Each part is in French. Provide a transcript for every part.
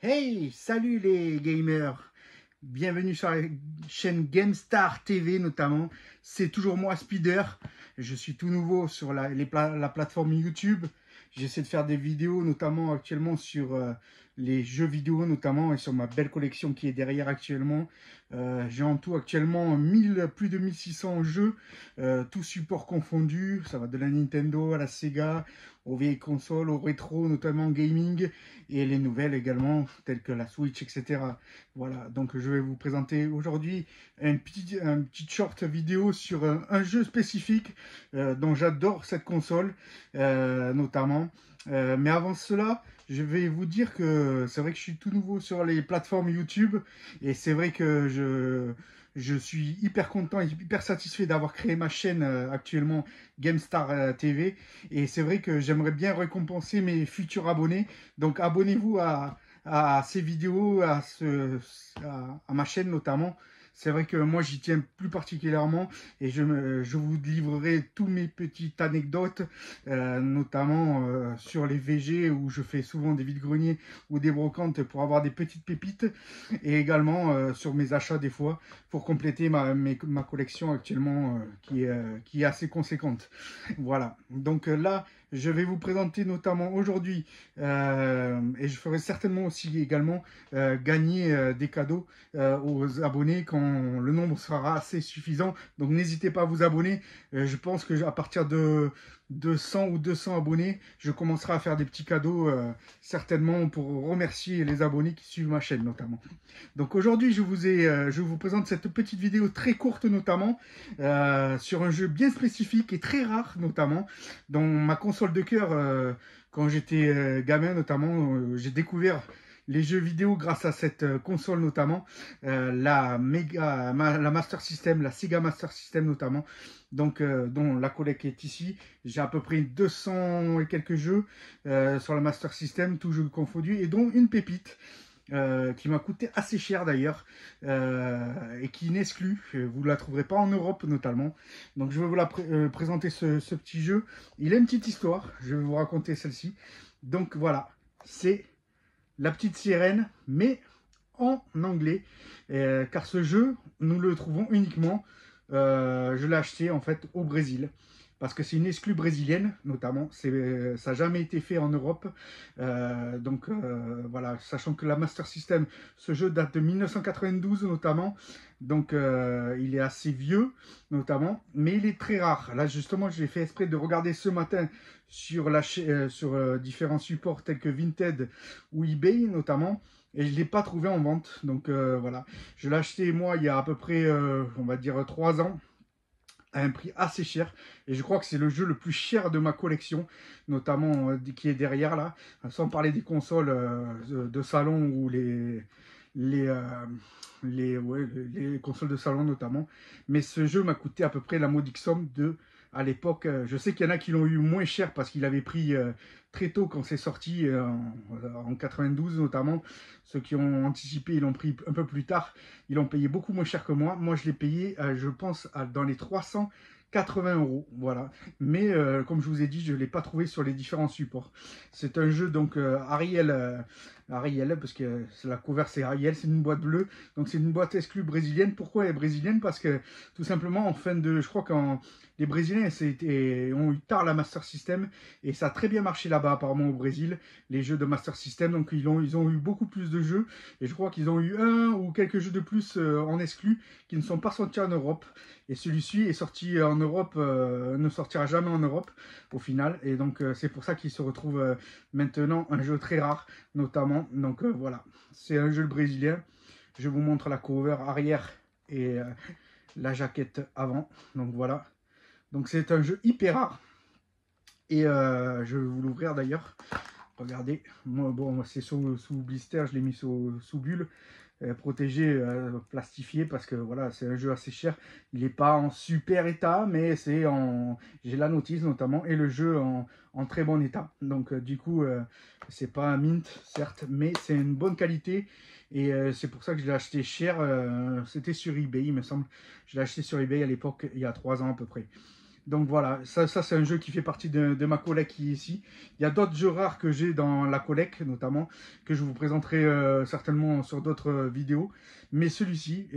Hey, salut les gamers! Bienvenue sur la chaîne GameStar TV notamment. C'est toujours moi, Spider. Je suis tout nouveau sur la plateforme YouTube. J'essaie de faire des vidéos notamment actuellement sur les jeux vidéo notamment et sur ma belle collection qui est derrière actuellement. J'ai en tout actuellement plus de 1600 jeux, tous supports confondus. Ça va de la Nintendo à la Sega, aux vieilles consoles, aux rétro, notamment gaming, et les nouvelles également, telles que la Switch, etc. Voilà, donc je vais vous présenter aujourd'hui un petit short vidéo sur un jeu spécifique dont j'adore cette console, notamment. Mais avant cela, je vais vous dire que c'est vrai que je suis tout nouveau sur les plateformes YouTube, et c'est vrai que je suis hyper content et hyper satisfait d'avoir créé ma chaîne actuellement GameStar TV, et c'est vrai que j'aimerais bien récompenser mes futurs abonnés. Donc abonnez-vous à ces vidéos, à ma chaîne notamment. C'est vrai que moi j'y tiens plus particulièrement, et je vous livrerai tous mes petites anecdotes, notamment sur les VG où je fais souvent des vides-greniers ou des brocantes pour avoir des petites pépites, et également sur mes achats des fois pour compléter ma collection actuellement qui est assez conséquente. Voilà, donc là je vais vous présenter notamment aujourd'hui, et je ferai certainement aussi également gagner des cadeaux aux abonnés quand le nombre sera assez suffisant. Donc n'hésitez pas à vous abonner. Je pense que à partir de 100 ou 200 abonnés, je commencerai à faire des petits cadeaux, certainement pour remercier les abonnés qui suivent ma chaîne notamment. Donc aujourd'hui, je vous présente cette petite vidéo très courte notamment, sur un jeu bien spécifique et très rare notamment, dans ma console de cœur. Quand j'étais gamin notamment, j'ai découvert les jeux vidéo grâce à cette console notamment, la Master System, la Sega Master System notamment, donc dont la collecte est ici. J'ai à peu près 200 et quelques jeux sur la Master System, tous jeux confondus, et dont une pépite qui m'a coûté assez cher d'ailleurs, et qui est inexclue. Vous ne la trouverez pas en Europe notamment. Donc je vais vous présenter ce petit jeu. Il a une petite histoire, je vais vous raconter celle-ci. Donc voilà, c'est la petite sirène, mais en anglais, car ce jeu, nous le trouvons uniquement, je l'ai acheté en fait au Brésil, parce que c'est une exclue brésilienne notamment, ça n'a jamais été fait en Europe. Voilà, sachant que la Master System, ce jeu date de 1992 notamment, donc il est assez vieux notamment, mais il est très rare. Là justement, j'ai fait exprès de regarder ce matin sur différents supports tels que Vinted ou eBay notamment, et je ne l'ai pas trouvé en vente. Donc voilà, je l'ai acheté moi il y a à peu près, on va dire 3 ans, à un prix assez cher, et je crois que c'est le jeu le plus cher de ma collection, notamment qui est derrière là, sans parler des consoles de salon, ou les, euh, les consoles de salon notamment. Mais ce jeu m'a coûté à peu près la modique somme de, à l'époque, je sais qu'il y en a qui l'ont eu moins cher parce qu'il avait pris très tôt quand c'est sorti, en 92 notamment. Ceux qui ont anticipé, ils l'ont pris un peu plus tard, ils l'ont payé beaucoup moins cher que moi. Moi je l'ai payé, je pense, dans les 380 €. Voilà. Mais comme je vous ai dit, je ne l'ai pas trouvé sur les différents supports. C'est un jeu donc Ariel, parce que la cover c'est Ariel, c'est une boîte bleue, donc c'est une boîte exclue brésilienne. Pourquoi elle est brésilienne? Parce que tout simplement, en fin de, je crois quand les Brésiliens ont eu tard la Master System, et ça a très bien marché là-bas apparemment au Brésil, les jeux de Master System. Donc ils ont eu beaucoup plus de jeux, et je crois qu'ils ont eu un ou quelques jeux de plus en exclus qui ne sont pas sortis en Europe. Et celui-ci est sorti en Europe, ne sortira jamais en Europe au final. Et donc c'est pour ça qu'il se retrouve maintenant un jeu très rare notamment. Donc voilà, c'est un jeu brésilien. Je vous montre la cover arrière et la jaquette avant. Donc voilà. Donc c'est un jeu hyper rare. Et je vais vous l'ouvrir d'ailleurs. Regardez, moi, bon, c'est sous blister, je l'ai mis sous bulle, protégé, plastifié, parce que voilà, c'est un jeu assez cher. Il n'est pas en super état, mais j'ai la notice notamment, et le jeu en très bon état. Donc du coup, c'est pas un mint, certes, mais c'est une bonne qualité, et c'est pour ça que je l'ai acheté cher. C'était sur eBay, il me semble. Je l'ai acheté sur eBay à l'époque, il y a 3 ans à peu près. Donc voilà, ça c'est un jeu qui fait partie de ma collecte qui est ici. Il y a d'autres jeux rares que j'ai dans la collecte, notamment, que je vous présenterai certainement sur d'autres vidéos. Mais celui-ci,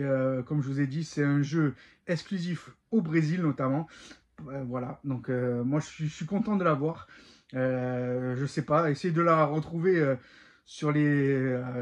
comme je vous ai dit, c'est un jeu exclusif au Brésil notamment. Voilà, donc moi je suis content de l'avoir. Je sais pas, essayez de la retrouver sur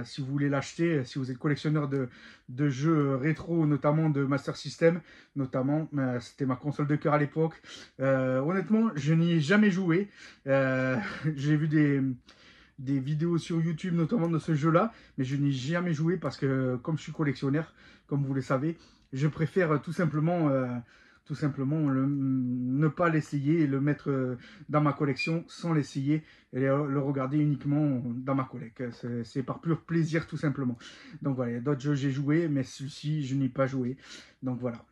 si vous voulez l'acheter, si vous êtes collectionneur de jeux rétro, notamment de Master System, notamment, c'était ma console de cœur à l'époque. Honnêtement, je n'y ai jamais joué. J'ai vu des vidéos sur YouTube, notamment de ce jeu-là, mais je n'y ai jamais joué parce que, comme je suis collectionneur, comme vous le savez, je préfère tout simplement ne pas l'essayer et le mettre dans ma collection sans l'essayer et le regarder uniquement dans ma collecte. C'est par pur plaisir tout simplement. Donc voilà, il y a d'autres jeux j'ai joué, mais celui-ci je n'y ai pas joué. Donc voilà.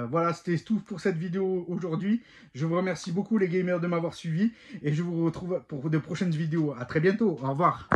Voilà, c'était tout pour cette vidéo aujourd'hui. Je vous remercie beaucoup les gamers de m'avoir suivi et je vous retrouve pour de prochaines vidéos. À très bientôt. Au revoir.